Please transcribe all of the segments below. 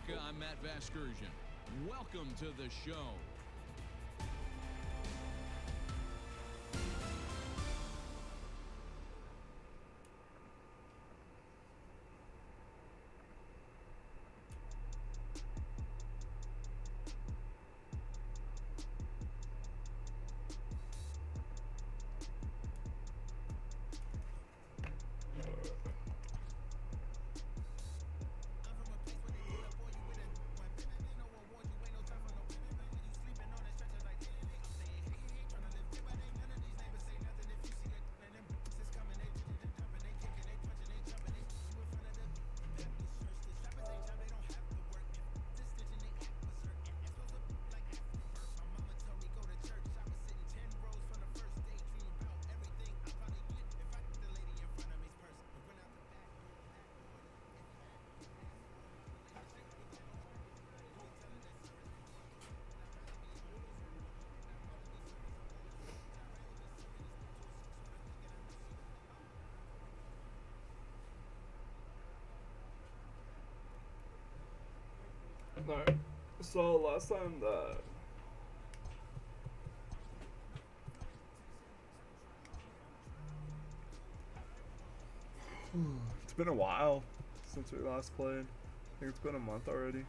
America. I'm Matt Vasgersian. Welcome to the show. Alright, so last time that it's been a while since we last played. I think it's been a month already.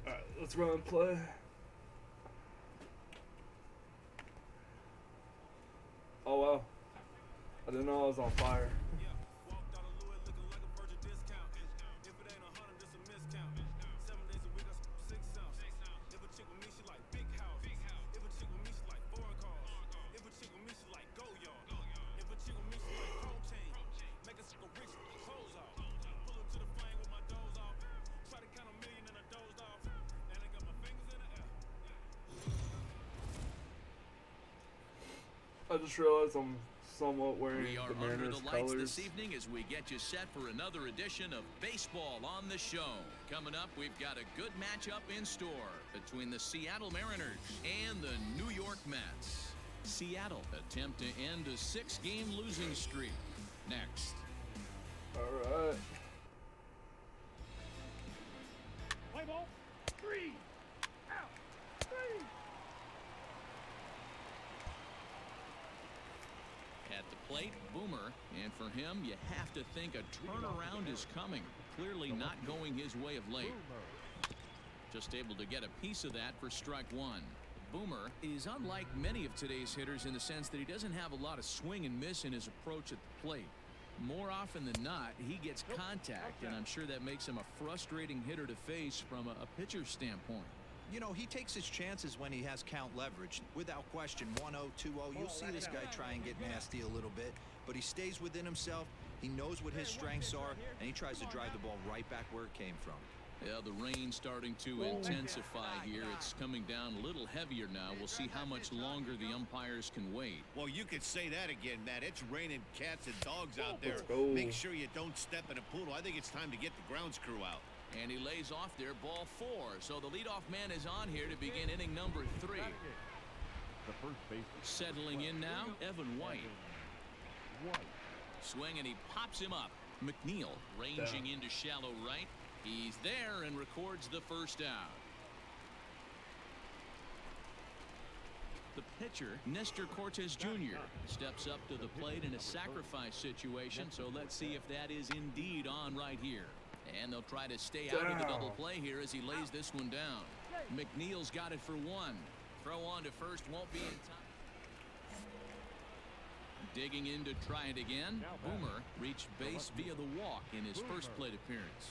Alright, let's run and play. Oh wow. I didn't know I was on fire. I just realized I'm somewhat wearing We are the under Mariners the lights colors. this evening as we get you set for another edition of Baseball on the Show. Coming up, we've got a good matchup in store between the Seattle Mariners and the New York Mets. Seattle attempt to end a 6-game losing streak. Next. All right. Play ball. 3. Out. 3. At the plate, Boomer, and for him, you have to think a turnaround is coming. Clearly not going his way of late. Just able to get a piece of that for strike one. Boomer is unlike many of today's hitters in the sense that he doesn't have a lot of swing and miss in his approach at the plate. More often than not, he gets contact, and I'm sure that makes him a frustrating hitter to face from a pitcher's standpoint. You know, he takes his chances when he has count leverage. Without question, 1-0, 2-0, you'll see this guy try and get nasty a little bit, but he stays within himself. He knows what his strengths are, and he tries to drive the ball right back where it came from. Yeah, the rain starting to intensify here. It's coming down a little heavier now. We'll see how much longer the umpires can wait. Well, you could say that again, Matt. It's raining cats and dogs out there. Let's go. Make sure you don't step in a poodle. I think it's time to get the grounds crew out. And he lays off there, ball 4. So the leadoff man is on here to begin inning number 3. The first base. Settling in now, Evan White. Swing, and he pops him up. McNeil ranging into shallow right. He's there and records the first out. The pitcher, Nestor Cortes Jr., steps up to the plate in a sacrifice situation, so let's see if that is indeed on right here. And they'll try to stay out of the double play here as he lays this one down. McNeil's got it for 1. Throw on to first won't be in time. Digging in to try it again. Boomer reached base via the walk in his first plate appearance.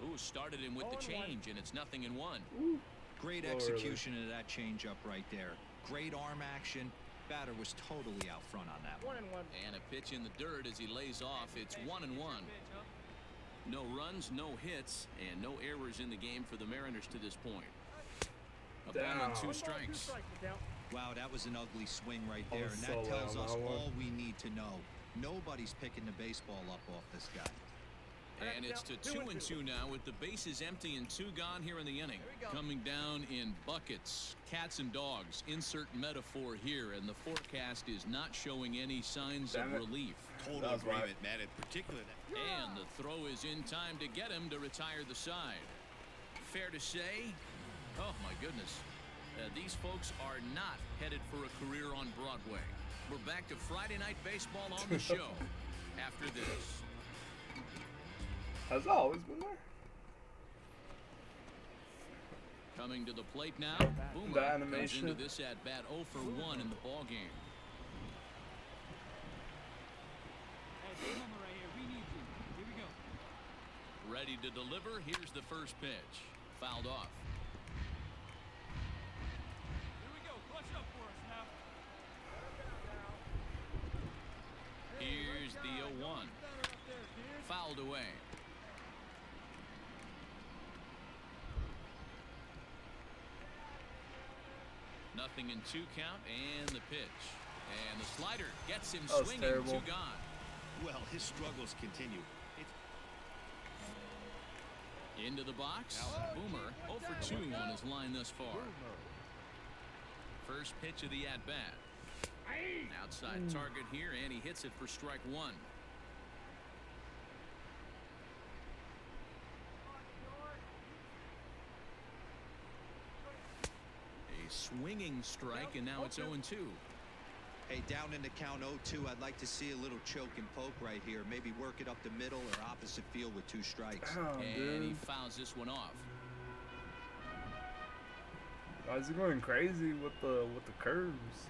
Ooh, started him with the change, and it's 0-1. Great execution of that changeup right there. Great arm action. Batter was totally out front on that one. And a pitch in the dirt as he lays off. It's 1-1. No runs, no hits, and no errors in the game for the Mariners to this point. A ball and 2 strikes. Wow, that was an ugly swing right there, and so that tells loud, us that one. all we need to know. Nobody's picking the baseball up off this guy. And it's to 2-2 now with the bases empty and 2 gone here in the inning. Coming down in buckets, cats and dogs. Insert metaphor here, and the forecast is not showing any signs of relief. Total agreement, man. In particular, And the throw is in time to get him to retire the side. Fair to say, oh my goodness, these folks are not headed for a career on Broadway. We're back to Friday Night Baseball on the show after this. Has that always been there? Coming to the plate now, The Boomer comes animation. into this at bat 0 for 1 in the ball game. Hey, big Boomer right here. We need you. Here we go. Ready to deliver. Here's the first pitch. Fouled off. Here we go. Clutch up for us now. Here's the 0-1. Fouled away. Nothing in 2 count, and the pitch. And the slider gets him That was swinging. terrible. 2 gone. well, his struggles continue. Into the box. Boomer 0 for 2 on his line thus far. First pitch of the at-bat. Outside target here, and he hits it for strike 1. A swinging strike, and now it's 0-2. Hey, down in the count 0-2, I'd like to see a little choke and poke right here. Maybe work it up the middle or opposite field with 2 strikes. Oh, And he dude. fouls this one off. Why is he going crazy with the curves?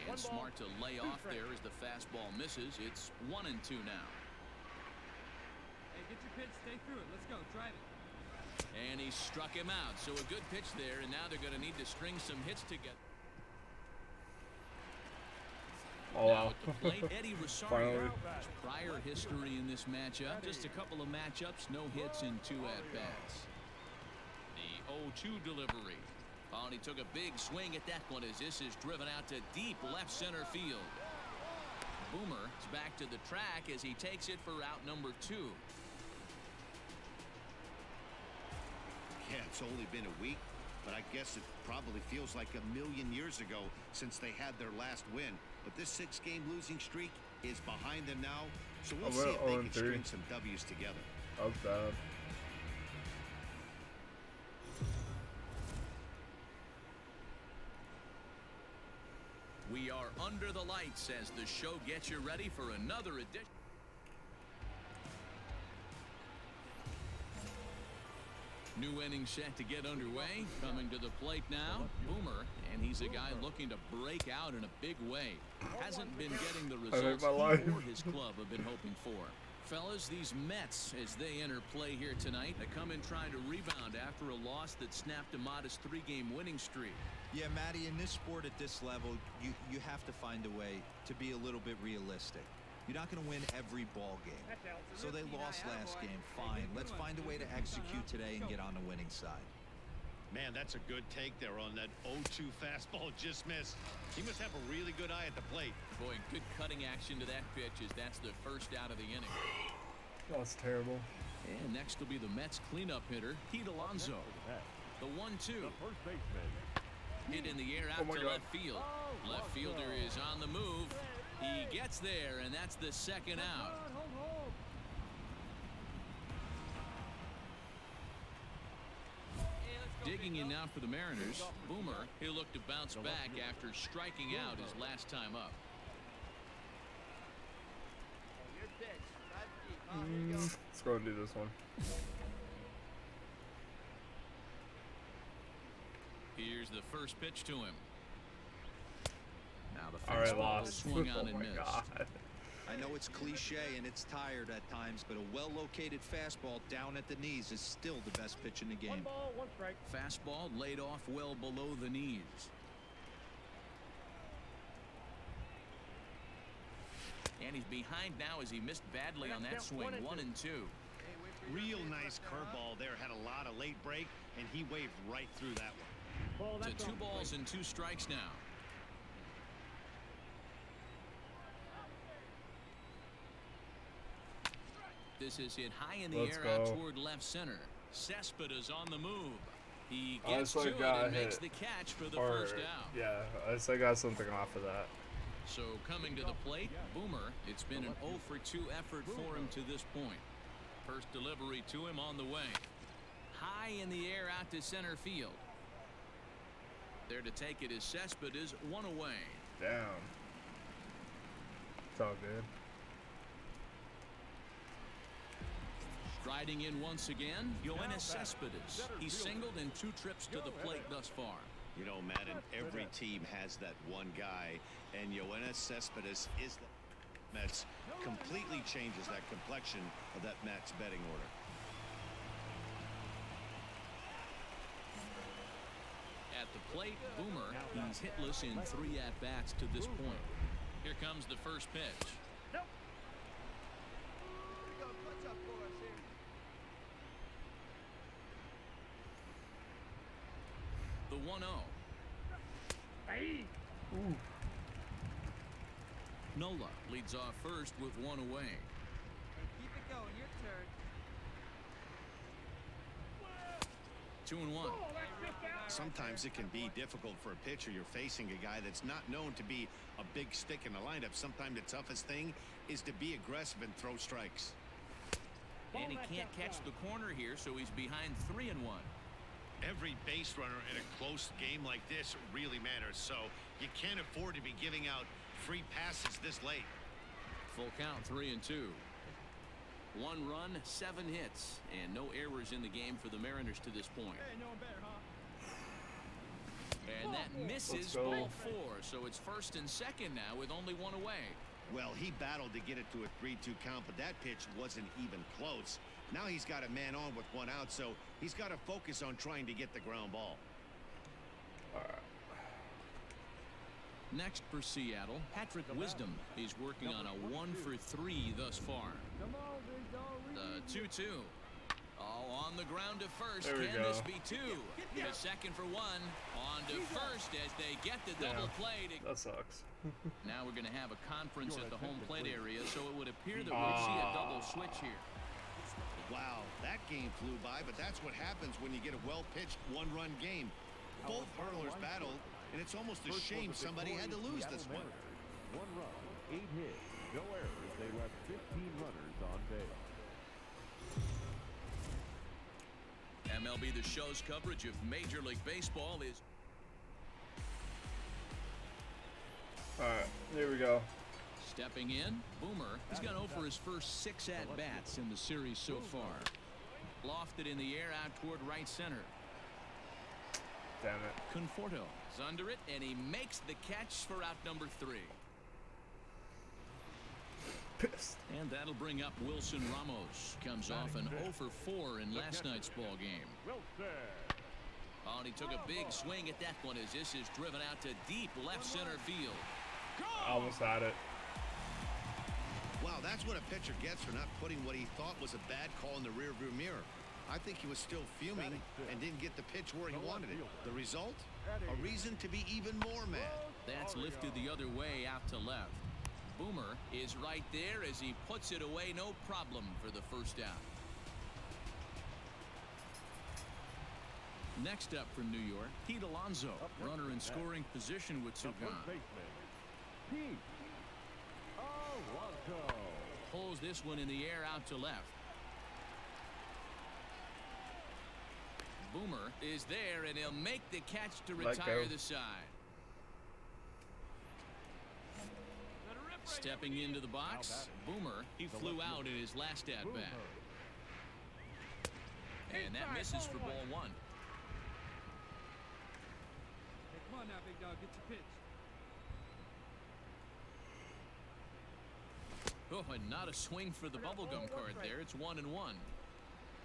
And smart to lay off there as the fastball misses. It's 1-2 now. Hey, get your pitch. Stay through it. Let's go. Drive it. And he struck him out. So a good pitch there, and now they're going to need to string some hits together. Oh Now wow. at the plate, Eddie Rosario. Finally. His prior history in this matchup, just a couple of matchups, no hits in 2 at-bats. The 0-2 delivery. Oh, and he took a big swing at that one as this is driven out to deep left center field. Boomer is back to the track as he takes it for out number 2. Yeah, it's only been a week, but I guess it probably feels like a million years ago since they had their last win. But this 6-game losing streak is behind them now, so we'll see if they can 0-3. string some W's together. That was bad. We are under the lights as the show gets you ready for another edition. New inning set to get underway. Coming to the plate now, Boomer, and he's a guy looking to break out in a big way. Hasn't been getting the results my he life. or his club have been hoping for. Fellas, these Mets, as they enter play here tonight, they come in trying to rebound after a loss that snapped a modest 3-game winning streak. Yeah, Matty, in this sport at this level, you have to find a way to be a little bit realistic. You're not going to win every ball game. So they lost last game. Fine. Let's find a way to execute today and get on the winning side. Man, that's a good take there on that 0-2 fastball just missed. He must have a really good eye at the plate. Boy, good cutting action to that pitch as that's the first out of the inning. That was terrible. And next will be the Mets cleanup hitter, Pete Alonso. The 1-2. The first baseman. Hit in the air Oh out my to God. left field. Left fielder is on the move. He gets there, and that's the second out. Digging in now for the Mariners, Boomer, he'll look to bounce back after striking out his last time up. Let's go and do this one. Here's the first pitch to him. Now the Alright, fastball lost. swung Oh on and my missed. god. I know it's cliche and it's tired at times, but a well-located fastball down at the knees is still the best pitch in the game. 1 ball, 1 strike. Fastball laid off well below the knees. And he's behind now as he missed badly on that swing. 1-2. Real nice curveball there. Had a lot of late break, and he waved right through that one. Ball, To that's 2 on balls strike. and 2 strikes now. This is hit high in the Let's air go. out toward left center. Cespedes on the move. He I gets just, to like, it got and makes hit. the catch for the Or, first out. yeah, I got something off of that. So coming to the plate, Boomer. It's been an 0 for 2 effort for him to this point. First delivery to him on the way. High in the air out to center field. There to take it is Cespedes, one away. Damn. It's all good. Striding in once again, Yoenis Cespedes. He's singled in 2 trips to the plate thus far. You know, Madden, every team has that one guy, and Yoenis Cespedes is the Mets. Completely changes that complexion of that Mets betting order. At the plate, Boomer. He's hitless in 3 at-bats to this point. Here comes the first pitch. The 1-0. Ooh. Nola leads off first with 1 away. Keep it going. Your turn. 2-1. Sometimes it can be difficult for a pitcher. You're facing a guy that's not known to be a big stick in the lineup. Sometimes the toughest thing is to be aggressive and throw strikes. And he can't catch the corner here, so he's behind 3-1. Every base runner in a close game like this really matters, so you can't afford to be giving out free passes this late. Full count, 3-2. 1 run, 7 hits, and no errors in the game for the Mariners to this point. Hey, no one better, huh? And that misses, Let's go. ball 4, so it's first and second now with only 1 away. Well, he battled to get it to a 3-2 count, but that pitch wasn't even close. Now he's got a man on with 1 out, so he's got to focus on trying to get the ground ball. Next for Seattle, Patrick Wisdom. He's working on a 1 for 3 thus far. Come on, big dog. The 2-2. Oh, on the ground to first. There we Can go. this be 2? The second for 1. On to first as they get the double play. That sucks. Now we're going to have a conference at the home plate area, so it would appear that we'll see a double switch here. Wow, that game flew by, but that's what happens when you get a well-pitched 1-run game. Both hurlers battled, and it's almost a shame somebody had to lose this one. 1 run, 8 hits, no errors. They left 15 runners on base. MLB The Show's coverage of Major League Baseball is... Alright, here we go. Stepping in, Boomer. He's gone over his first 6 at-bats in the series so far. Lofted in the air out toward right center. Damn it. Conforto is under it, and he makes the catch for out number 3. Pissed. And that'll bring up Wilson Ramos. Comes off an 0 for 4 in last night's ball game. Wilson. Oh, and he took a big swing at that one as this is driven out to deep left center field. I almost had it. Wow, that's what a pitcher gets for not putting what he thought was a bad call in the rearview mirror. I think he was still fuming and didn't get the pitch where he wanted it. The result? A reason to be even more mad. That's lifted the other way out to left. Boomer is right there as he puts it away, no problem for the first out. Next up from New York, Pete Alonso, runner in scoring position with 2 First gone. baseman, Pete Alonso. Pulls this one in the air out to left. Boomer is there, and he'll make the catch to Let retire go. the side. Stepping into the box, Boomer. He flew out in his last at-bat. And that misses for ball 1. Hey, come on now, big dog. Get your pitch. Oh, and not a swing for the bubblegum card there. It's 1-1.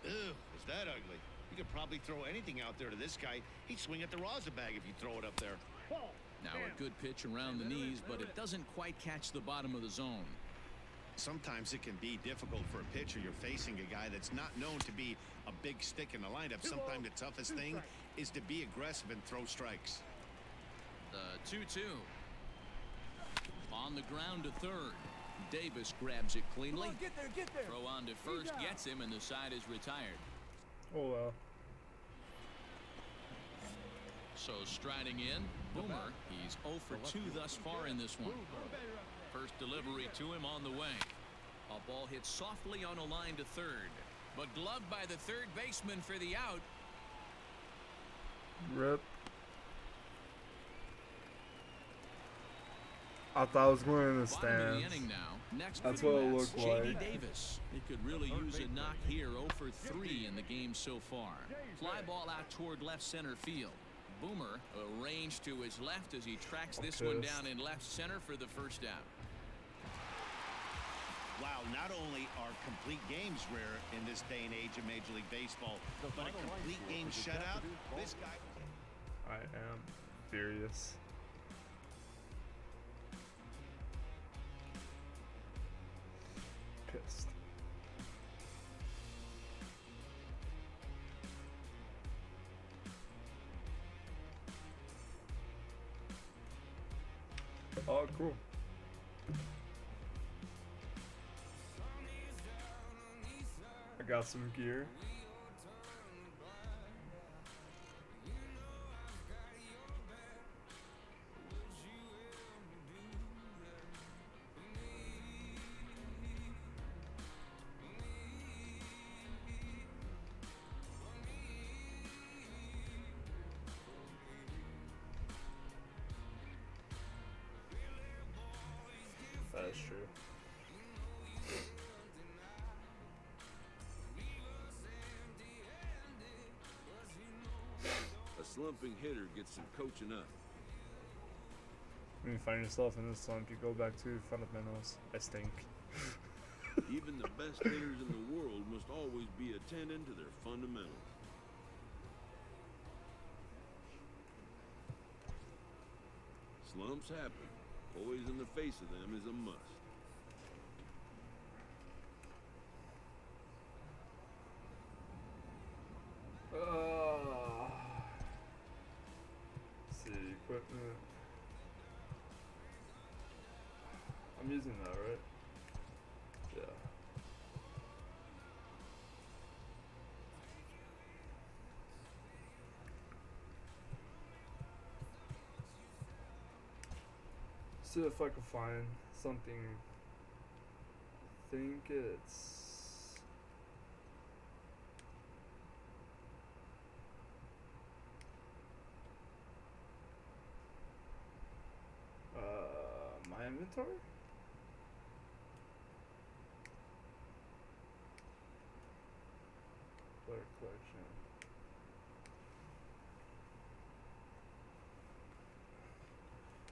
Ew, is that ugly? You could probably throw anything out there to this guy. He'd swing at the rosin bag if you throw it up there. Now a good pitch around the knees, but it doesn't quite catch the bottom of the zone. Sometimes it can be difficult for a pitcher. You're facing a guy that's not known to be a big stick in the lineup. Sometimes the toughest thing is to be aggressive and throw strikes. The 2-2. On the ground to third. Davis grabs it cleanly. Get there. Throw on to first out. gets him, and the side is retired. Oh well. So striding in, Boomer. He's 0 for 2 thus far in this one. First delivery to him on the way. A ball hit softly on a line to third, but gloved by the third baseman for the out. Rip. I thought I was going in the Bottom of the stands. inning now. Next That's for the what it Mets, looked J.D. like. Davis. He could really use a knock here. 0 for 3 in the game so far. Fly ball out toward left center field. Boomer arranged to his left as he tracks this one down in left center for the first out. Wow, not only are complete games rare in this day and age of Major League Baseball, but a complete game shutout, this guy... I am furious. Pissed. Oh, cool. I got some gear. That's true. A slumping hitter gets some coaching up. When you find yourself in this slump, you go back to fundamentals. I stink. Even the best hitters in the world must always be attending to their fundamentals. Slumps happen. Poise in the face of them is a must. See, equipment. I'm using that, right? Yeah. See if I can find something. I think it's my inventory? Player collection.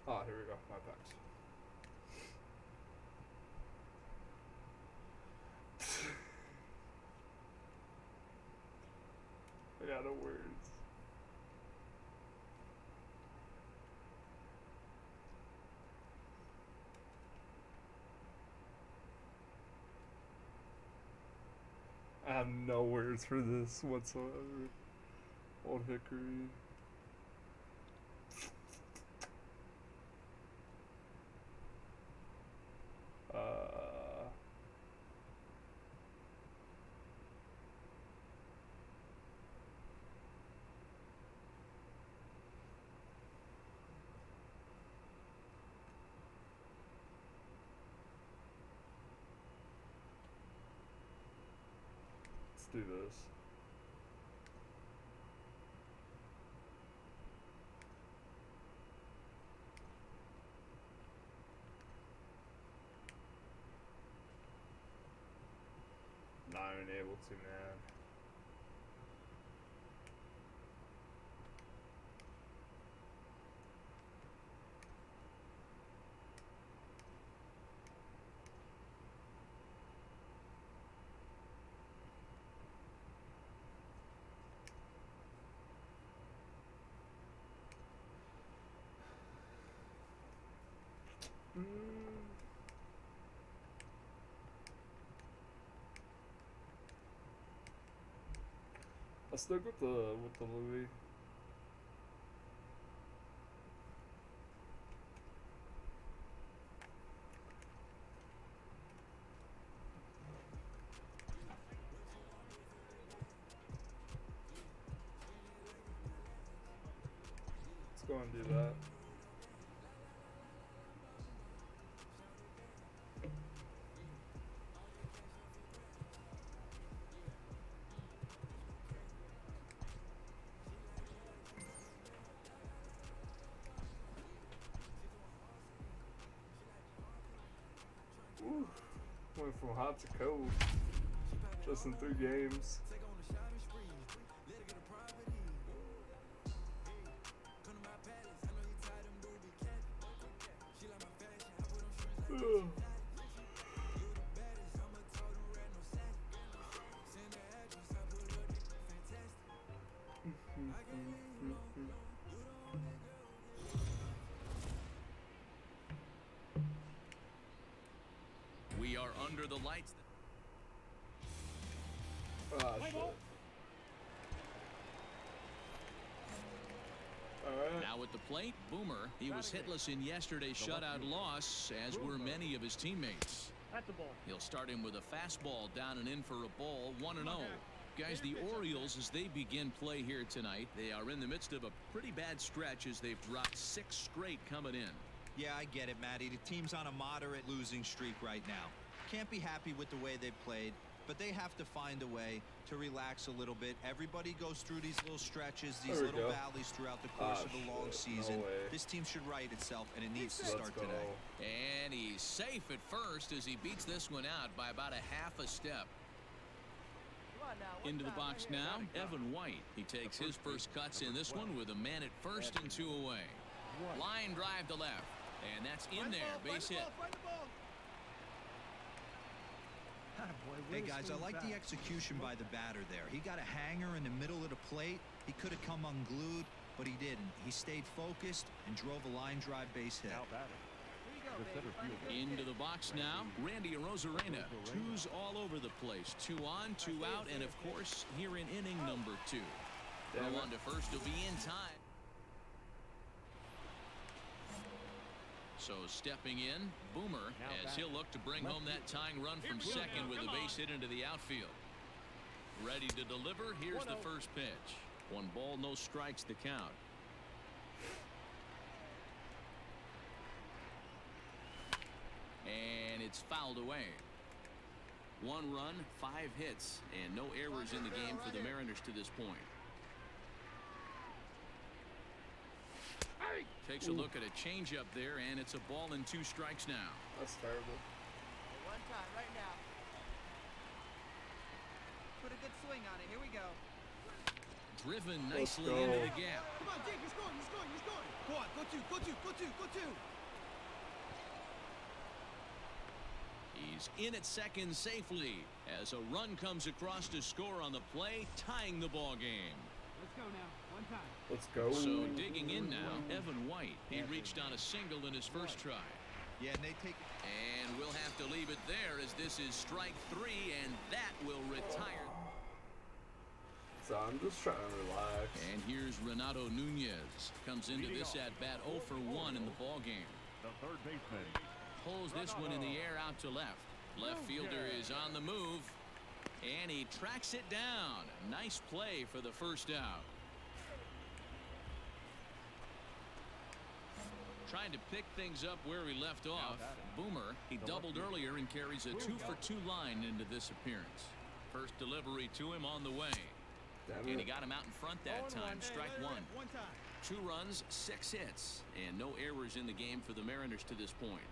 Ah, here we go. My packs. I got no words. I have no words for this whatsoever. Old Hickory. Let's do this. Not even able to, man. I'll stick with the Louis. go and do that. Ooh, went from hot to cold just in 3 games. Ugh. We are under the lights. Ah, shit. Alright. Now at the plate, Boomer. He was hitless in yesterday's shutout loss, as were many of his teammates. At the ball. He'll start him with a fastball down and in for a ball, 1-0. Guys, the Orioles, as they begin play here tonight, they are in the midst of a pretty bad stretch as they've dropped 6 straight coming in. Yeah, I get it, Matty. The team's on a moderate losing streak right now. Can't be happy with the way they've played, but they have to find a way to relax a little bit. Everybody goes through these little stretches, these There we little go. valleys throughout the course of the long shit. season. No way. This team should right itself, and it needs to Let's start go. today. And he's safe at first as he beats this one out by about a half a step. Come on now. Into the box now, Evan White. He takes his first cuts in this one with a man at first and 2 away. Line drive to left. And that's in there. Base hit. Hey, guys, I like the execution by the batter there. He got a hanger in the middle of the plate. He could have come unglued, but he didn't. He stayed focused and drove a line drive base hit. Into the box now, Randy Arozarena. 2s all over the place. 2 on, 2 out, and of course, here in inning number 2. Throw on to first will be in time. So stepping in, Boomer, as he'll look to bring home that tying run from second with a base hit into the outfield. Ready to deliver. Here's the first pitch. 1 ball, no strikes the count. And it's fouled away. 1 run, 5 hits, and no errors in the game for the Mariners to this point. Takes a look at a changeup there, and it's a ball and 2 strikes now. That's terrible. One time, right now. Put a good swing on it. Here we go. Driven Let's nicely go. into the gap. Come on, Jake. He's going. He's going. He's going. Go on. Go 2. Go 2. Go 2. Go 2. He's in at second safely as a run comes across to score on the play, tying the ball game. Let's go now. One time. Let's go. So digging in now, Evan White. He reached on a single in his first try. Yeah, and they take it. And we'll have to leave it there as this is strike 3, and that will retire. So I'm just trying to relax. And here's Renato Nunez. Comes into this at-bat 0 for 1 in the ball game. The third baseman. Pulls this one in the air out to left. Left fielder is on the move. And he tracks it down. Nice play for the first out. Trying to pick things up where he left off. Boomer, he doubled earlier and carries a 2 for 2 line into this appearance. First delivery to him on the way. Damn And he it. got him out in front that time. Strike 1. One time. 2 runs, 6 hits, and no errors in the game for the Mariners to this point.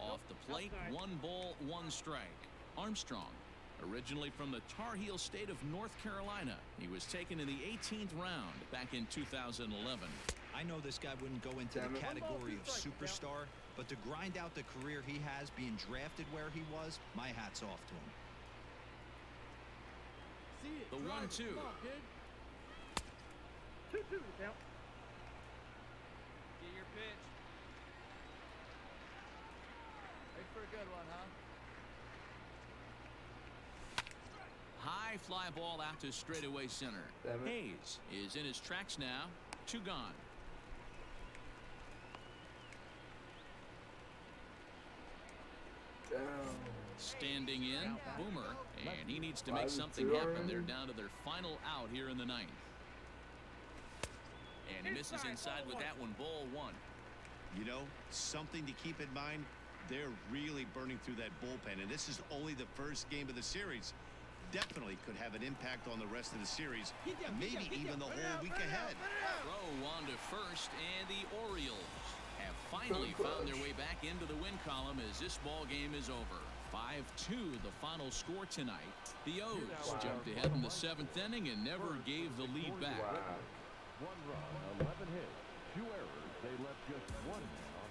Off the plate, 1 ball, 1 strike. Armstrong, originally from the Tar Heel state of North Carolina. He was taken in the 18th round back in 2011. I know this guy wouldn't go into Damn the it. category of superstar, but to grind out the career he has being drafted where he was, my hat's off to him. See it. The Drive it. 1-2. Come on, kid. 2-2. Count. Get your pitch. Ready for a good one, huh? High fly ball out to straightaway center. Damn it. Hayes is in his tracks now. 2 gone. Damn. Standing in, Boomer, and he needs to make 5-2 something happen. already? They're down to their final out here in the ninth. And he misses inside with that one, ball one. You know, something to keep in mind, they're really burning through that bullpen, and this is only the first game of the series. Definitely could have an impact on the rest of the series, and maybe even the whole week ahead. Throw on to first, and the Orioles have finally found their way back into the win column as this ball game is over. 5-2 the final score tonight. The O's jumped ahead in the 7th inning and never gave the lead back. Wow. 1 run, 11 hits, 2 errors. They left just 1 man on.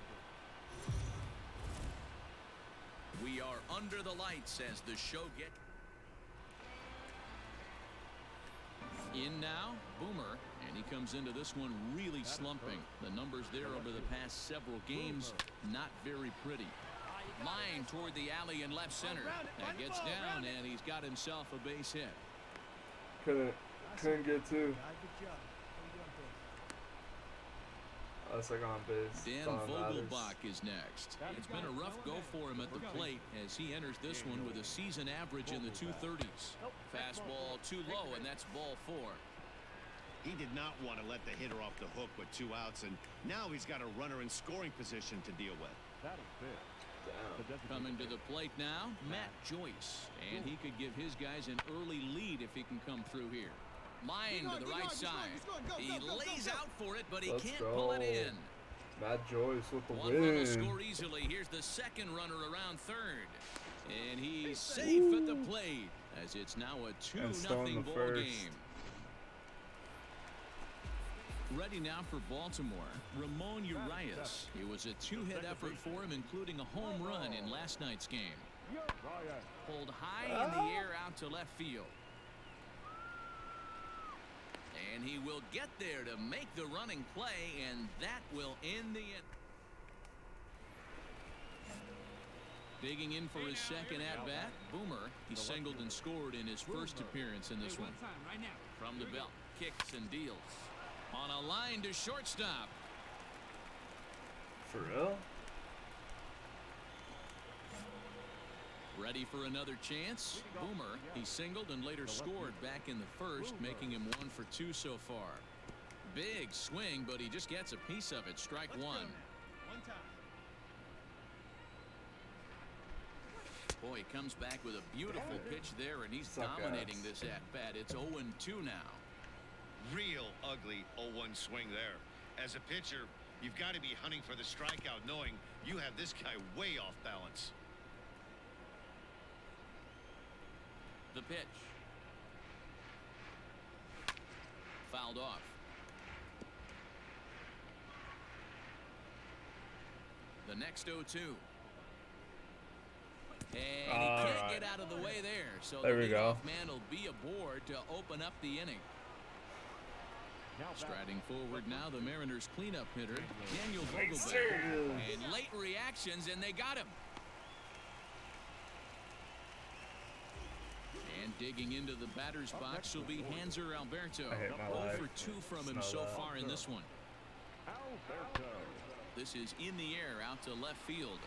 We are under the lights as the show gets in now. Boomer, and he comes into this one really slumping. The numbers there over the past several games, not very pretty. Line toward the alley in left center. That gets down, and he's got himself a base hit. Couldn't get to. That's like on base. Dan That's all that matters. Vogelbach is next. It's been a rough go for him at the plate as he enters this one with a season average in the 230s. Fastball too low, and that's ball 4. He did not want to let the hitter off the hook with 2 outs, and now he's got a runner in scoring position to deal with. That'll fit. Coming to the plate now, Matt Joyce, and he could give his guys an early lead if he can come through here. Line to the right side. He lays out for it, but he Let's can't go. pull it in. Matt Joyce with the One run will win. score easily. Here's the second runner around third. And he's safe at the plate as it's now a 2-0 ball first. game. Ready now for Baltimore, Ramon Urias. It was a 2-hit effort for him, including a home run in last night's game. Pulled high in the air out to left field. And he will get there to make the running play, and that will end the inning. Digging in for his second at-bat, Boomer. He singled and scored in his first appearance in this one. From the belt, kicks and deals. On a line to shortstop. For real? Ready for another chance? Boomer, he singled and later scored back in the first, making him 1 for 2 so far. Big swing, but he just gets a piece of it. Strike 1. Boy, he comes back with a beautiful pitch there, and he's dominating this at-bat. It's 0-2 now. Real ugly 0-1 swing there. As a pitcher, you've got to be hunting for the strikeout, knowing you have this guy way off balance. The pitch. Fouled off. The next 0-2. And he can't get out of the way there. So there the we go. leadoff man will be aboard to open up the inning. Striding forward now, the Mariners cleanup hitter, Daniel Vogelbach. And late reactions, and they got him. And digging into the batter's box will be Hanser Alberto. 0 for 2 from him so far in this one. This is in the air out to left field.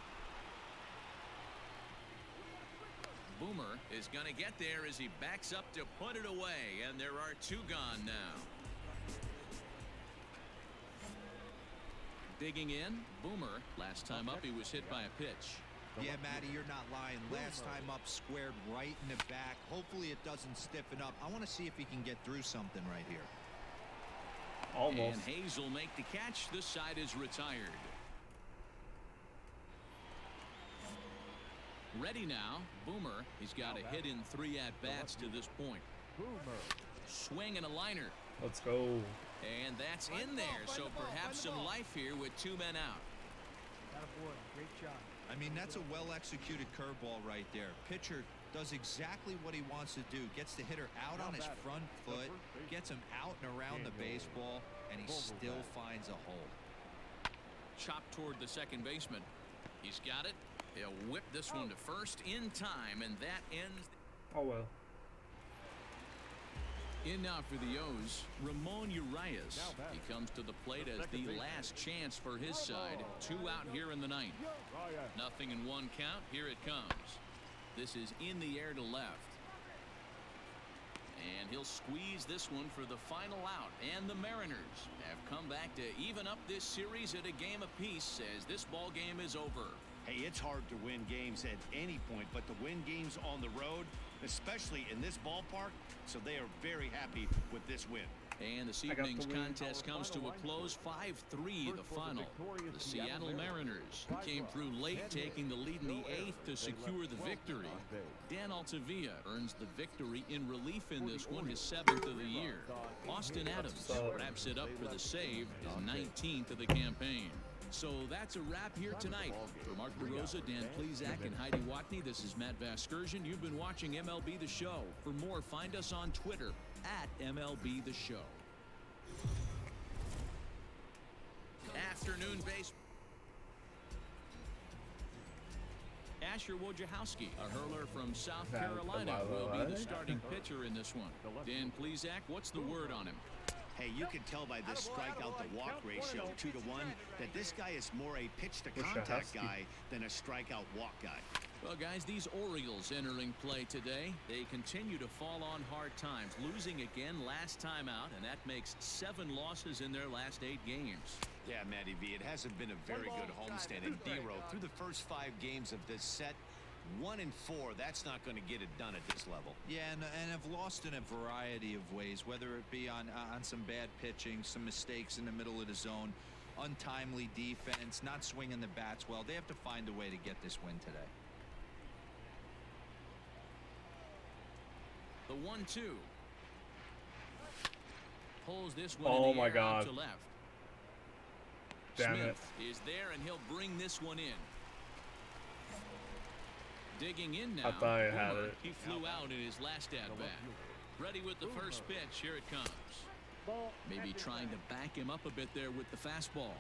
Boomer is going to get there as he backs up to put it away, and there are 2 gone now. Digging in, Boomer. Last time up, he was hit by a pitch. Yeah, Matty, you're not lying. Last time up, squared right in the back. Hopefully it doesn't stiffen up. I want to see if he can get through something right here. Almost. And Hayes will make the catch. This side is retired. Ready now, Boomer. He's got a hit in 3 at-bats to this point. Swing and a liner. Let's go. And that's in there, so perhaps some life here with 2 men out. Great job. I mean, that's a well-executed curveball right there. Pitcher does exactly what he wants to do. Gets the hitter out on his front foot, gets him out and around the baseball, and he still finds a hole. Chopped toward the second baseman. He's got it. He'll whip this one to first in time, and that ends. Oh, well. In now for the O's, Ramon Urias. He comes to the plate as the last chance for his side. 2 out here in the ninth. Nothing in 1 count. Here it comes. This is in the air to left. And he'll squeeze this one for the final out. And the Mariners have come back to even up this series at a game apiece as this ball game is over. Hey, it's hard to win games at any point, but to win games on the road, especially in this ballpark, so they are very happy with this win. And this evening's contest comes to a close, 5-3 the final. The Seattle Mariners came through late, taking the lead in the 8th to secure the victory. Dan Altavilla earns the victory in relief in this one, his 7th of the year. Austin Adams wraps it up for the save, his 19th of the campaign. So that's a wrap here tonight. For Mark DeRosa, Dan Plesac, and Heidi Watney, this is Matt Vasgersian. You've been watching MLB The Show. For more, find us on Twitter @MLB The Show. Afternoon base. Asher Wojciechowski, a hurler from South Carolina, will be the starting pitcher in this one. Dan Plesac, what's the word on him? Hey, you can tell by this strikeout to walk ratio 2-1 that this guy is more a pitch to contact guy than a strikeout walk guy. Well, guys, these Orioles entering play today, they continue to fall on hard times, losing again last time out, and that makes 7 losses in their last 8 games. Yeah, Matty V, it hasn't been a very good homestand, and D-Row, through the first 5 games of this set, 1-4, that's not going to get it done at this level. Yeah, and have lost in a variety of ways, whether it be on some bad pitching, some mistakes in the middle of the zone, untimely defense, not swinging the bats well. They have to find a way to get this win today. The 1-2. Pulls this one Oh in the my air God. out to left. Damn Smith is there, and he'll bring this one in. Digging in now. I thought I had Boomer, it. He flew out in his last at-bat. Ready with the first pitch. Here it comes. Maybe trying to back him up a bit there with the fastball.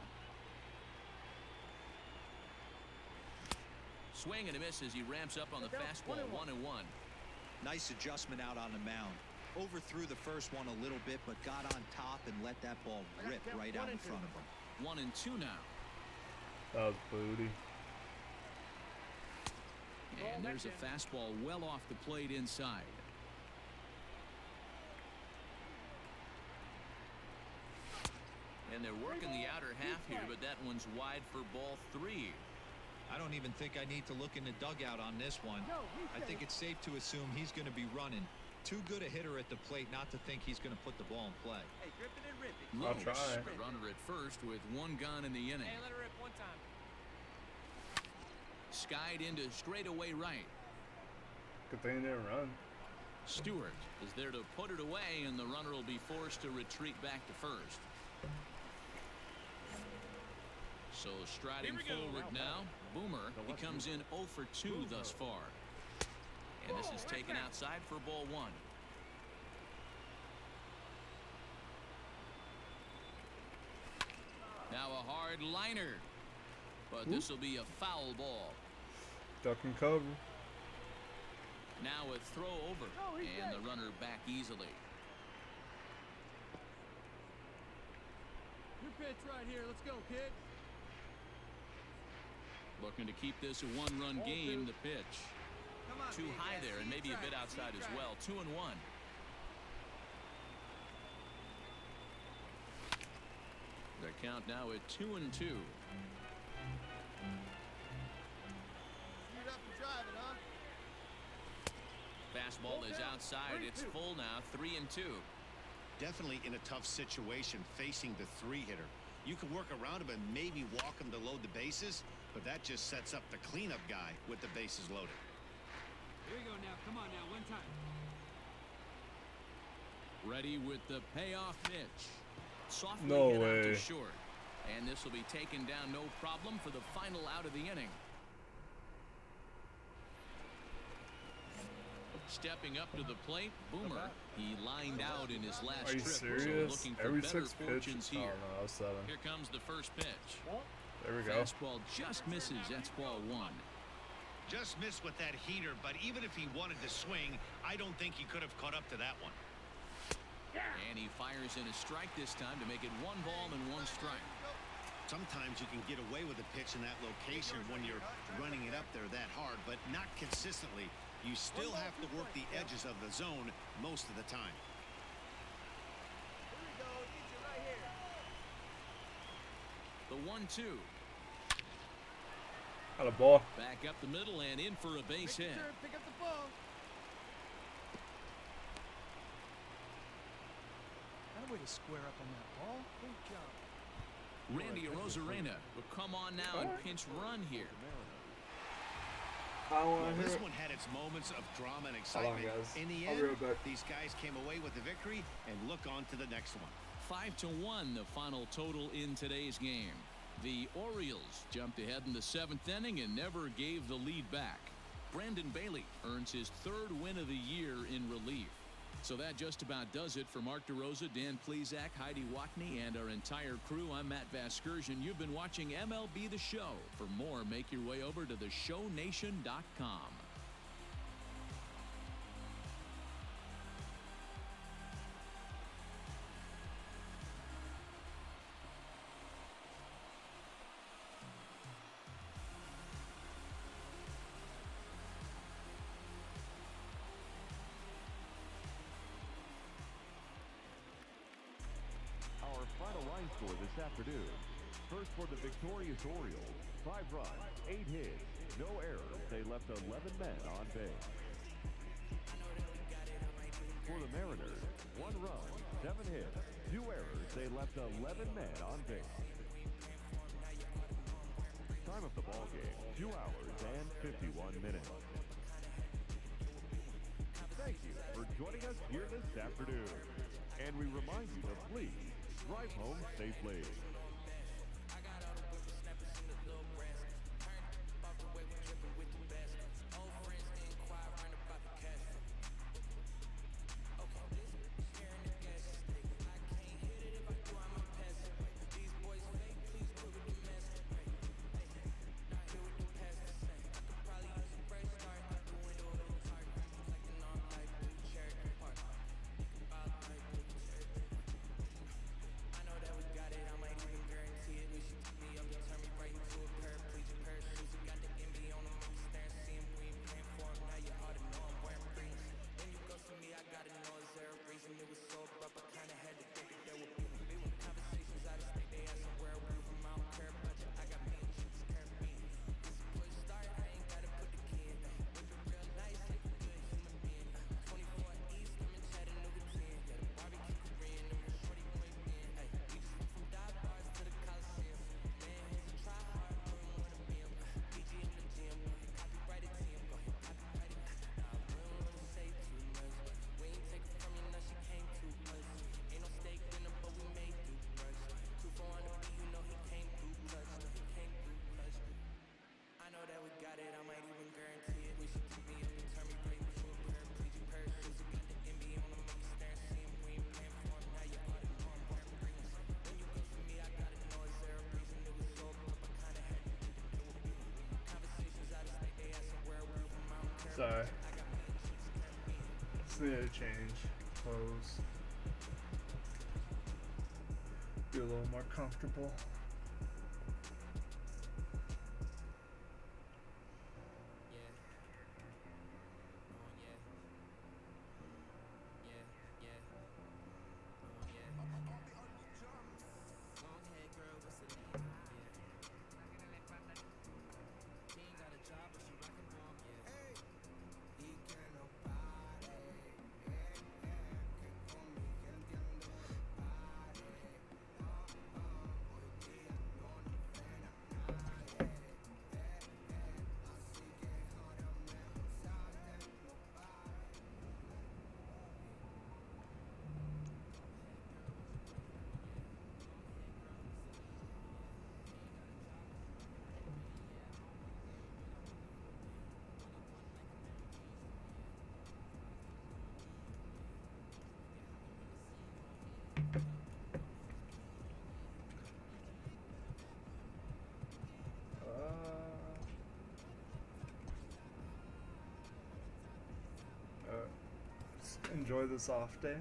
Swing and a miss as he ramps up on the fastball. 1-1. Nice adjustment out on the mound. Overthrew the first one a little bit, but got on top and let that ball rip right out in front of him. 1-2 now. That was booty. And there's a fastball well off the plate inside. And they're working the outer half here, but that one's wide for ball 3. I don't even think I need to look in the dugout on this one. I think it's safe to assume he's going to be running. Too good a hitter at the plate not to think he's going to put the ball in play. Hey, grip it and rip it. I'll try. The runner at first with 1 gone in the inning. Hey, let her rip one time. Skied into straightaway right. Good thing they didn't run. Stewart is there to put it away, and the runner will be forced to retreat back to first. So striding forward now, Boomer. He comes in 0 for 2 thus far. And this is taken outside for ball 1. Now a hard liner. But this will be a foul ball. Duck and cover. Now a throw over, and the runner back easily. Your pitch right here. Let's go, kid. Looking to keep this a 1-run game. The pitch. Come on, Too high there, and maybe a bit outside as well. 2-1. The count now at 2-2. Fastball is outside. It's full now. 3-2. Definitely in a tough situation facing the 3-hitter. You can work around him and maybe walk him to load the bases, but that just sets up the cleanup guy with the bases loaded. Here we go now. Come on now. One time. Ready with the payoff pitch. Softly No hit out way. to short. And this will be taken down no problem for the final out of the inning. Stepping up to the plate, Boomer. He lined out in his last Are you trip. So serious? looking for Every better 6 fortunes pitches? Oh here. no, that was 7. Here comes the first pitch. There we go. Fastball just misses. That's ball 1. Just missed with that heater, but even if he wanted to swing, I don't think he could have caught up to that one. And he fires in a strike this time to make it 1 ball and 1 strike. Sometimes you can get away with a pitch in that location when you're running it up there that hard, but not consistently. You still have to work the edges of the zone most of the time. The 1-2. Got a ball. Back up the middle and in for a base hit. Pick up the ball. That way to square up on that ball. Great job. Randy Arozarena will come on now and pinch run here. Well, this one had its moments of drama and excitement. Guys. In the I'll end, be right back. these guys came away with the victory and look on to the next one. 5-1 the final total in today's game. The Orioles jumped ahead in the 7th inning and never gave the lead back. Brandon Bailey earns his 3rd win of the year in relief. So that just about does it for Mark DeRosa, Dan Plesac, Heidi Watney, and our entire crew. I'm Matt Vasgersian. You've been watching MLB The Show. For more, make your way over to theshownation.com. Our final line score this afternoon. First for the victorious Orioles, 5 runs, 8 hits, no errors. They left 11 men on base. For the Mariners, 1 run, 7 hits, 2 errors. They left 11 men on base. Time of the ball game, 2 hours and 51 minutes. Thank you for joining us here this afternoon. And we remind you to please drive home safely. Sorry. Just need to change clothes. Be a little more comfortable. Enjoy this off day.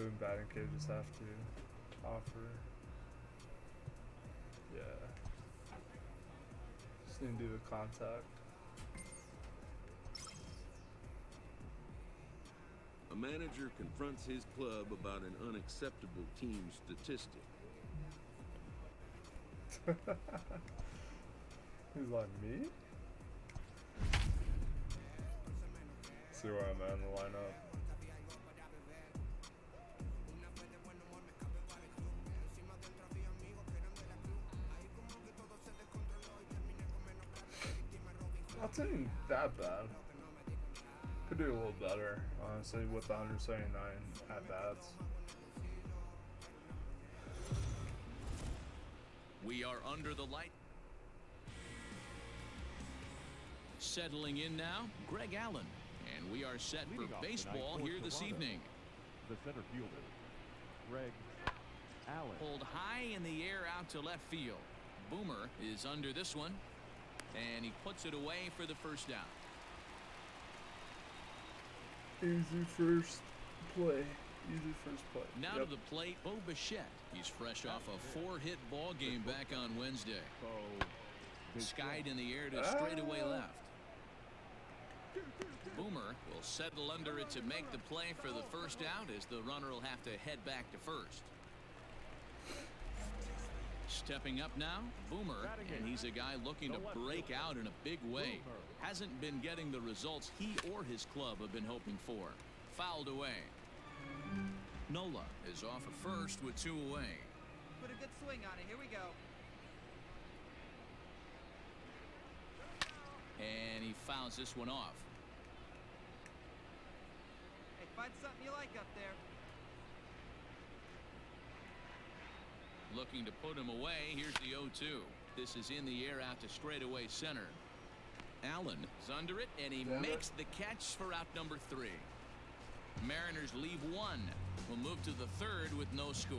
and batting cages have to offer. Yeah. Just need to do the contact. A manager confronts his club about an unacceptable team statistic. He's like, me? See where I'm at in the lineup. Not doing that bad. Could do a little better, honestly, with the 179 at-bats. We are under the light. Settling in now, Greg Allen. And we are set for baseball here this evening. The center fielder, Greg Allen. Pulled high in the air out to left field. Boomer is under this one. And he puts it away for the first out. Easy first play. Easy first play. Now to the plate, Bo Bichette. He's fresh off a 4-hit ball game back on Wednesday. Skied in the air to straightaway left. Boomer will settle under it to make the play for the first out, as the runner will have to head back to first. Stepping up now, Boomer, and he's a guy looking to break out in a big way. Hasn't been getting the results he or his club have been hoping for. Fouled away. Nola is off at first with 2 away. Put a good swing on it. Here we go. And he fouls this one off. Hey, find something you like up there. Looking to put him away. Here's the 0-2. This is in the air out to straightaway center. Allen is under it, and he makes the catch for out number 3. Mariners leave 1. We'll move to the 3rd with no score.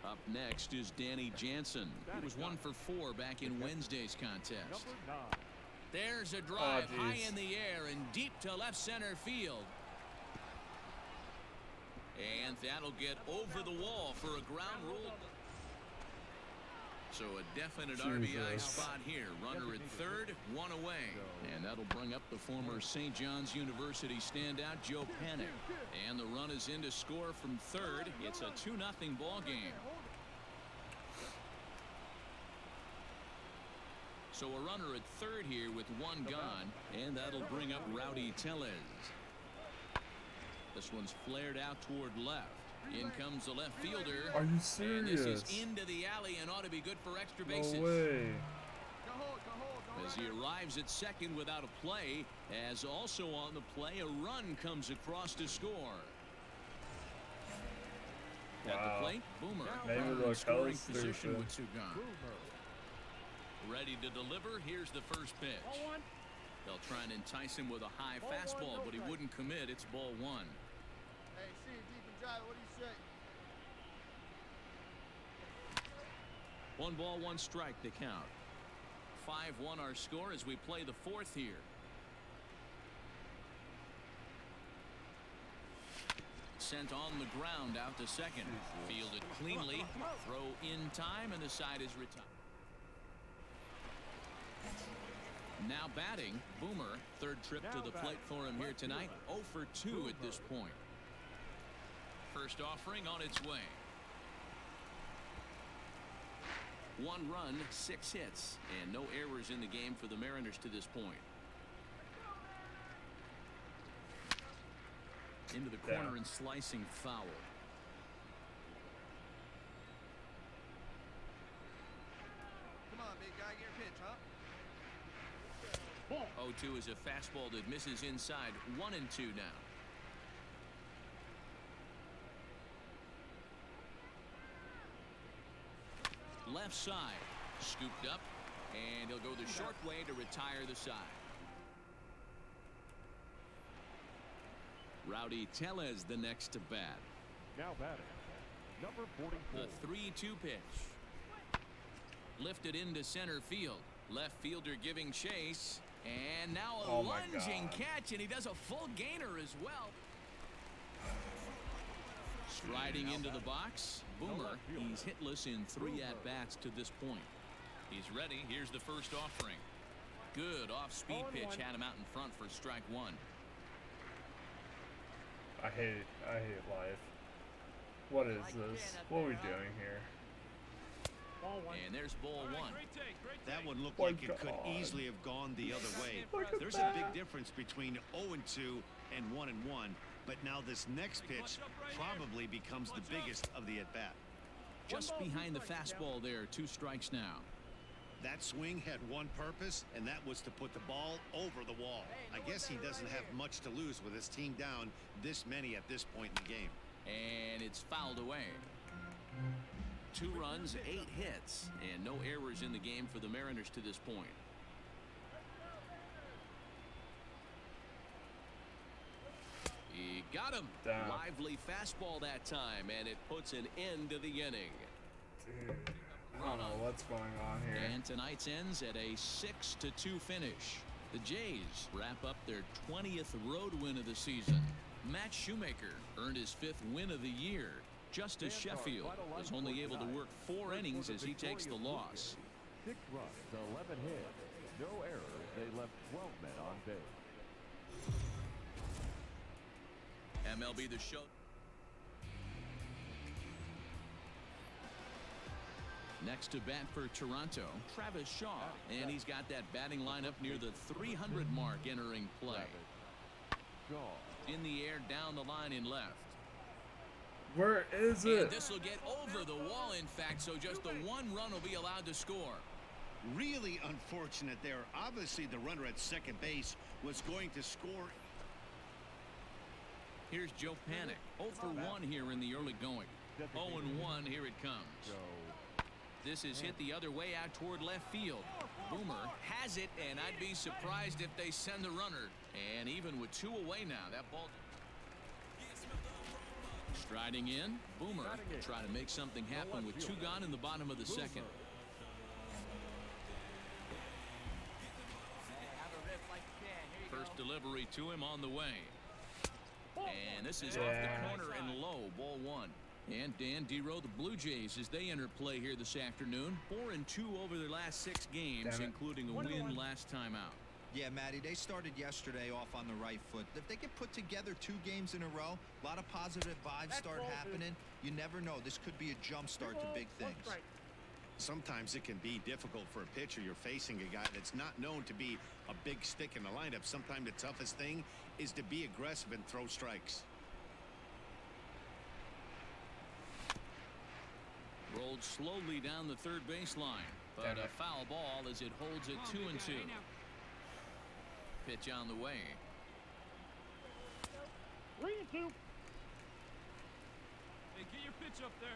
Up next is Danny Jansen. He was 1 for 4 back in Wednesday's contest. There's a drive high in the air and deep to left center field. And that'll get over the wall for a ground rule. So a definite RBI spot here. Runner at 3rd, 1 away. And that'll bring up the former St. John's University standout Joe Panic. And the run is in to score from 3rd. It's a 2-0 ball game. So a runner at 3rd here with 1 gone. And that'll bring up Rowdy Tellez. This one's flared out toward left. In comes the left fielder. Are you serious? And this is into the alley and ought to be good for extra bases. No way. As he arrives at 2nd without a play, as also on the play, a run comes across to score. Wow. At the plate, Boomer. Maybe the scoring Cubs position Thursday. with 2 gone. Ready to deliver. Here's the first pitch. They'll try and entice him with a high fastball, but he wouldn't commit. It's ball 1. Hey, see you deep and dry. What do you say? 1 ball, 1 strike to count. 5-1 our score as we play the 4th here. Sent on the ground out to 2nd. Fielded cleanly. Throw in time, and the side is retired. Now batting, Boomer. 3rd trip to the plate for him here tonight. 0 for 2 at this point. First offering on its way. 1 run, 6 hits, and no errors in the game for the Mariners to this point. Into the corner and slicing foul. Come on, big guy, get your pitch, huh? 0-2 is a fastball that misses inside. 1-2 now. Left side, scooped up, and he'll go the short way to retire the side. Rowdy Tellez the next to bat. Now batting, number 44. The 3-2 pitch. Lifted into center field. Left fielder giving chase. And now a Oh my lunging God. catch, and he does a full gainer as well. Striding into the box, Boomer. He's hitless in 3 at-bats to this point. He's ready. Here's the first offering. Good off-speed pitch had him out in front for strike 1. I hate life. What is this? What are we doing here? And there's ball 1. That one looked My like it could God. easily have gone the other way. Look at There's a big difference between 0-2 and 1-1, but now this next pitch probably becomes the biggest of the at-bat. Just behind the fastball there, 2 strikes now. That swing had one purpose, and that was to put the ball over the wall. I guess he doesn't have much to lose with his team down this many at this point in the game. And it's fouled away. 2 runs, 8 hits, and no errors in the game for the Mariners to this point. He got him. Damn. Lively fastball that time, and it puts an end to the inning. Dude, I don't know what's going on here. And tonight's ends at a 6-2 finish. The Jays wrap up their 20th road win of the season. Matt Shoemaker earned his 5th win of the year. Justice Sheffield was only able to work 4 innings as he takes the loss. 6 runs, 11 hits, no errors. They left 12 men on base. MLB The Show. Next to bat for Toronto, Travis Shaw, and he's got that batting lineup near the 300 mark entering play. Shaw. In the air, down the line in left. Where is And it? this will get over the wall, in fact, so just the 1 run will be allowed to score. Really unfortunate there. Obviously, the runner at second base was going to score. Here's Joe Panic. 0 for 1 here in the early going. 0-1, here it comes. This is hit the other way out toward left field. Boomer has it, and I'd be surprised if they send the runner. And even with 2 away now, that ball. Striding in, Boomer trying to make something happen with 2 gone in the bottom of the second. First delivery to him on the way. And this is off the corner and low, ball 1. And Dan Dero, the Blue Jays, as they enter play here this afternoon, 4-2 over their last 6 games, including a win last time out. Yeah, Matty, they started yesterday off on the right foot. If they can put together 2 games in a row, a lot of positive vibes start happening. You never know. This could be a jump start to big things. Sometimes it can be difficult for a pitcher. You're facing a guy that's not known to be a big stick in the lineup. Sometimes the toughest thing is to be aggressive and throw strikes. Rolled slowly down the third baseline, but a foul ball as it holds it 2-2. Pitch on the way. 3-2. Hey, get your pitch up there.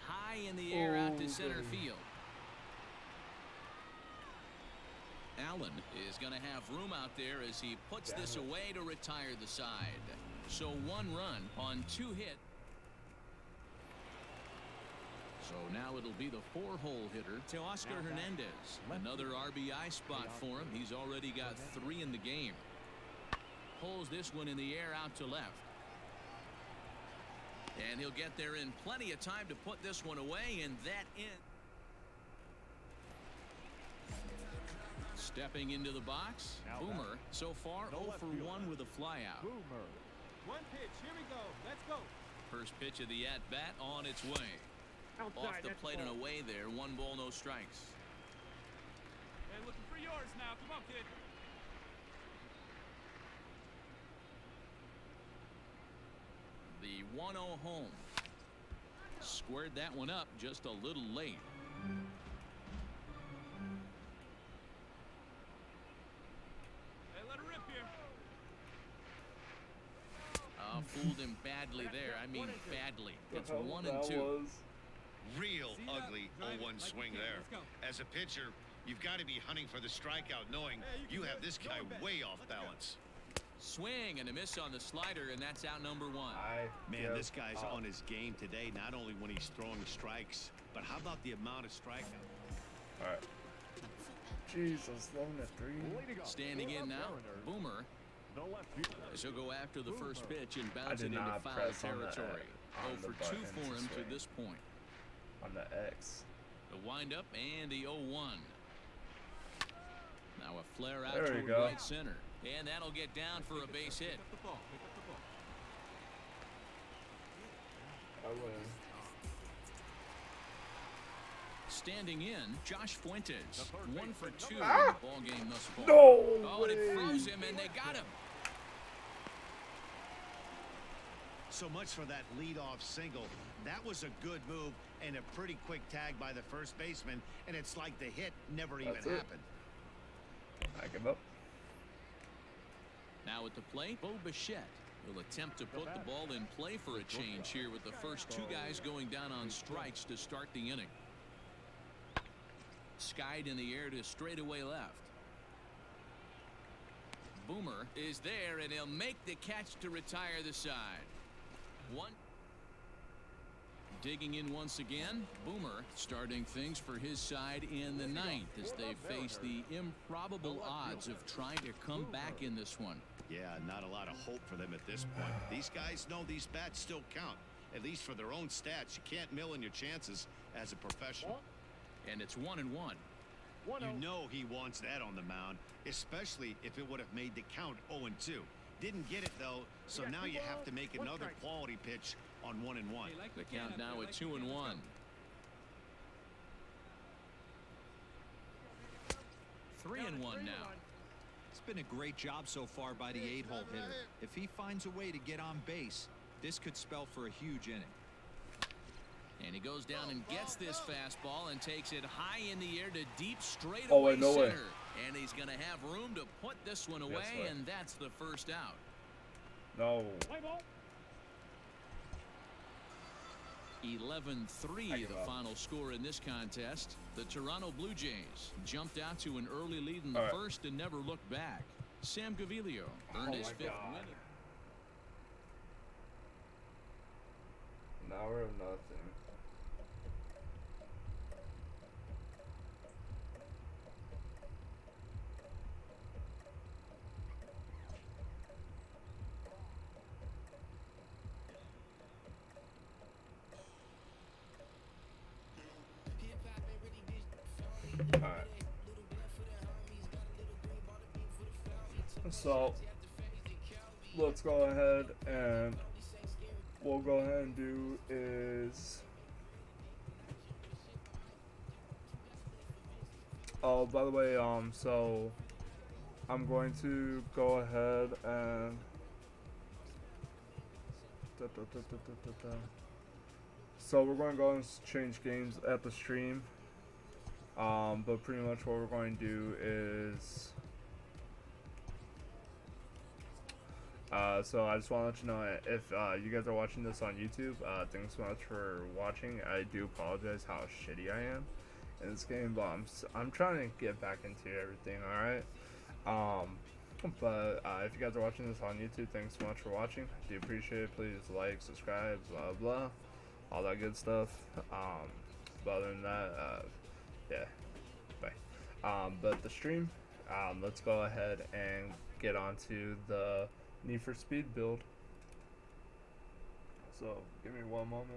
High in the air out to center field. Allen is going to have room out there as he puts this away to retire the side. So 1 run on 2 hits. So now it'll be the 4-hole hitter to Oscar Hernandez. Another RBI spot for him. He's already got 3 in the game. Pulls this one in the air out to left. And he'll get there in plenty of time to put this one away, and that in. Stepping into the box, Boomer so far 0 for 1 with a flyout. Boomer. 1 pitch. Here we go. Let's go. First pitch of the at-bat on its way. Off the plate and away there. 1 ball, no strikes. Hey, looking for yours now. Come on, kid. The 1-0 home. Squared that one up just a little late. Hey, let her rip here. Fooled him badly there. I mean badly. It's 1 and 2. Real ugly 0-1 swing there. As a pitcher, you've got to be hunting for the strikeout, knowing you have this guy way off balance. Swing and a miss on the slider, and that's out number 1. Man, this guy's on his game today, not only when he's throwing strikes, but how about the amount of strikeouts? Alright. Jesus, throwing a 3. Standing in now, Boomer. The left fielder. As he'll go after the first pitch and I bounce did it into not foul press on the, territory. on 0 the for 2 button for him swing. to this point. On the X. The windup and the 0-1. Now a flare out There we toward go. right center. And that'll get down for a base hit. Pick up the ball. Pick up the ball. I win. Standing in, Josh Fuentes. 1 for 2 in the Ah! ball game thus far. No Oh, and it way. froze him, and they got him. So much for that leadoff single. That was a good move and a pretty quick tag by the first baseman, and it's like the hit never even That's it. happened. I give up. Now at the plate, Bo Bichette will attempt to put the ball in play for a change here with the first 2 guys going down on strikes to start the inning. Skied in the air to straightaway left. Boomer is there, and he'll make the catch to retire the side. One. Digging in once again, Boomer starting things for his side in the 9th as they face the improbable odds of trying to come back in this one. Yeah, not a lot of hope for them at this point. These guys know these bats still count, at least for their own stats. You can't mill in your chances as a professional. And it's 1-1. You know he wants that on the mound, especially if it would have made the count 0-2. Didn't get it though, so now you have to make another quality pitch on 1-1. Hey, like The the can count up now there, at like the can 2-1. up 3-1 now. It's been a great job so far by the 8-hole hitter. If he finds a way to get on base, this could spell for a huge inning. And he goes down and gets this fastball and takes it high in the air to deep straightaway Oh, wait, no way. center. And he's going to have room to put this one away, way. and that's the first out. No. 11-3 I give the up. final score in this contest. The Toronto Blue Jays jumped out to an early lead in the All right. first and never looked back. Sam Gaviglio earned Oh his my 5th God. win. An hour of nothing. Alright. So let's go ahead and we'll go ahead and do is oh, by the way, so I'm going to go ahead and so we're going to go and change games at the stream. But pretty much what we're going to do is so I just want to let you know if you guys are watching this on YouTube, thanks so much for watching. I do apologize how shitty I am in this game, but I'm trying to get back into everything, alright? But if you guys are watching this on YouTube, thanks so much for watching. I do appreciate it. Please like, subscribe, blah blah, all that good stuff. But other than that, yeah, bye. But the stream, let's go ahead and get onto the Need for Speed build. So give me one moment.